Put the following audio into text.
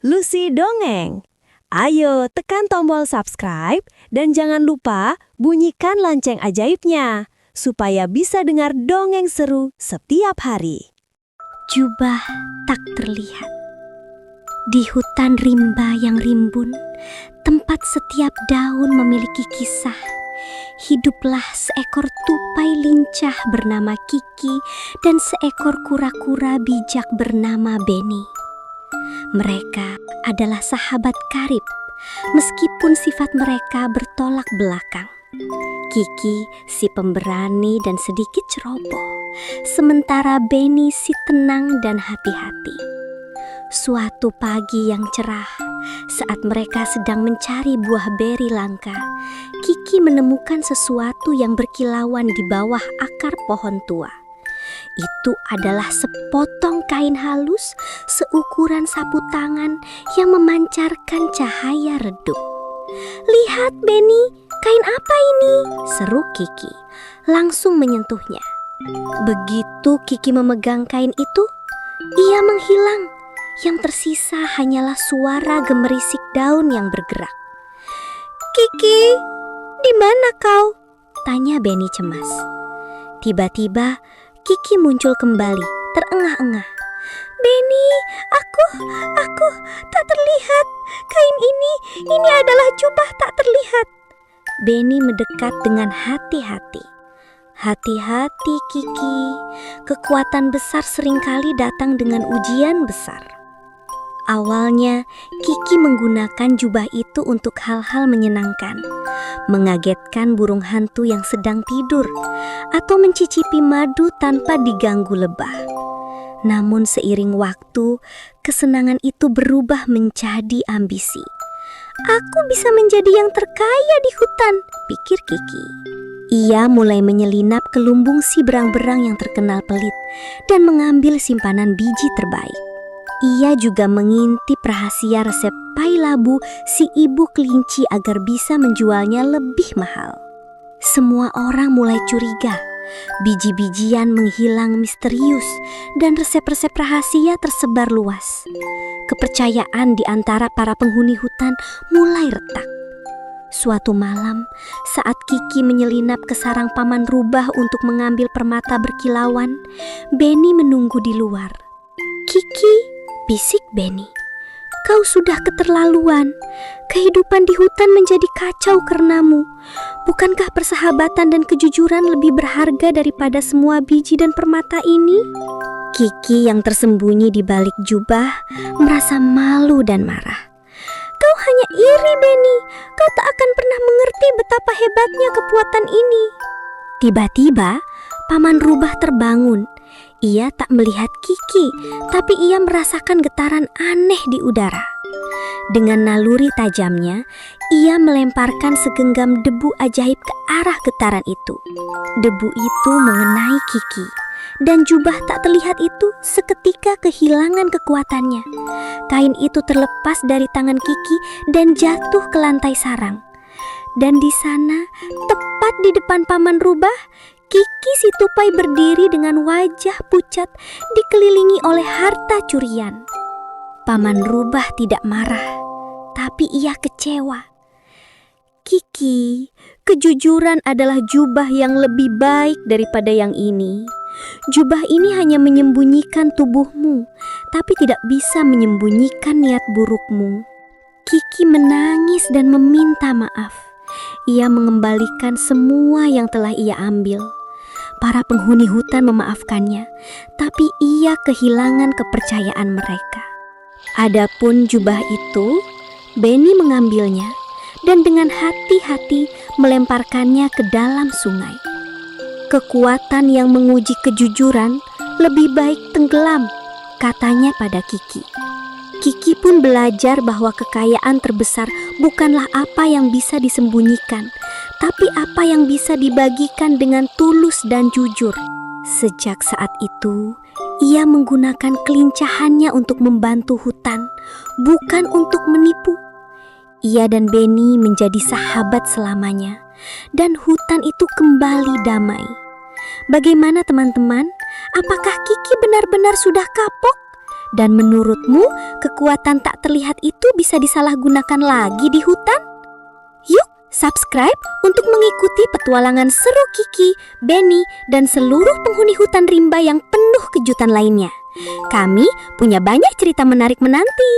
Lucy Dongeng. Ayo tekan tombol subscribe dan jangan lupa bunyikan lonceng ajaibnya supaya bisa dengar dongeng seru setiap hari. Jubah tak terlihat. Di hutan rimba yang rimbun, tempat setiap daun memiliki kisah, hiduplah seekor tupai lincah bernama Kiki dan seekor kura-kura bijak bernama Benny. Mereka adalah sahabat karib, meskipun sifat mereka bertolak belakang. Kiki si pemberani dan sedikit ceroboh, sementara Benny si tenang dan hati-hati. Suatu pagi yang cerah, saat mereka sedang mencari buah beri langka, Kiki menemukan sesuatu yang berkilauan di bawah akar pohon tua. Itu adalah sepotong kain halus seukuran sapu tangan yang memancarkan cahaya redup. "Lihat, Benny, kain apa ini?" seru Kiki, langsung menyentuhnya. Begitu Kiki memegang kain itu, ia menghilang. Yang tersisa hanyalah suara gemerisik daun yang bergerak. "Kiki, di mana kau?" tanya Benny cemas. Tiba-tiba Kiki muncul kembali, terengah-engah. "Benny, aku tak terlihat. Kain ini adalah jubah tak terlihat." Benny mendekat dengan hati-hati. "Hati-hati Kiki, kekuatan besar seringkali datang dengan ujian besar." Awalnya, Kiki menggunakan jubah itu untuk hal-hal menyenangkan, mengagetkan burung hantu yang sedang tidur, atau mencicipi madu tanpa diganggu lebah. Namun seiring waktu, kesenangan itu berubah menjadi ambisi. "Aku bisa menjadi yang terkaya di hutan," pikir Kiki. Ia mulai menyelinap ke lumbung si berang-berang yang terkenal pelit dan mengambil simpanan biji terbaik. Ia juga mengintip rahasia resep pai labu si ibu kelinci agar bisa menjualnya lebih mahal. Semua orang mulai curiga. Biji-bijian menghilang misterius dan resep-resep rahasia tersebar luas. Kepercayaan di antara para penghuni hutan mulai retak. Suatu malam, saat Kiki menyelinap ke sarang paman rubah untuk mengambil permata berkilauan, Benny menunggu di luar. "Kiki," bisik Benny, "kau sudah keterlaluan. Kehidupan di hutan menjadi kacau karenamu. Bukankah persahabatan dan kejujuran lebih berharga daripada semua biji dan permata ini?" Kiki yang tersembunyi di balik jubah merasa malu dan marah. "Kau hanya iri, Benny. Kau tak akan pernah mengerti betapa hebatnya kekuatan ini." Tiba-tiba, paman rubah terbangun. Ia tak melihat Kiki, tapi ia merasakan getaran aneh di udara. Dengan naluri tajamnya, ia melemparkan segenggam debu ajaib ke arah getaran itu. Debu itu mengenai Kiki, dan jubah tak terlihat itu seketika kehilangan kekuatannya. Kain itu terlepas dari tangan Kiki dan jatuh ke lantai sarang. Dan di sana, tepat di depan paman rubah, Kiki si tupai berdiri dengan wajah pucat dikelilingi oleh harta curian. Paman rubah tidak marah, tapi ia kecewa. "Kiki, kejujuran adalah jubah yang lebih baik daripada yang ini. Jubah ini hanya menyembunyikan tubuhmu, tapi tidak bisa menyembunyikan niat burukmu." Kiki menangis dan meminta maaf. Ia mengembalikan semua yang telah ia ambil. Para penghuni hutan memaafkannya, tapi ia kehilangan kepercayaan mereka. Adapun jubah itu, Benny mengambilnya dan dengan hati-hati melemparkannya ke dalam sungai. "Kekuatan yang menguji kejujuran lebih baik tenggelam," katanya pada Kiki. Kiki pun belajar bahwa kekayaan terbesar bukanlah apa yang bisa disembunyikan, tapi apa yang bisa dibagikan dengan tulus dan jujur. Sejak saat itu, ia menggunakan kelincahannya untuk membantu hutan, bukan untuk menipu. Ia dan Benny menjadi sahabat selamanya, dan hutan itu kembali damai. Bagaimana teman-teman? Apakah Kiki benar-benar sudah kapok? Dan menurutmu, kekuatan tak terlihat itu bisa disalahgunakan lagi di hutan? Yuk, subscribe untuk mengikuti petualangan seru Kiki, Benny, dan seluruh penghuni hutan rimba yang penuh kejutan lainnya. Kami punya banyak cerita menarik menanti.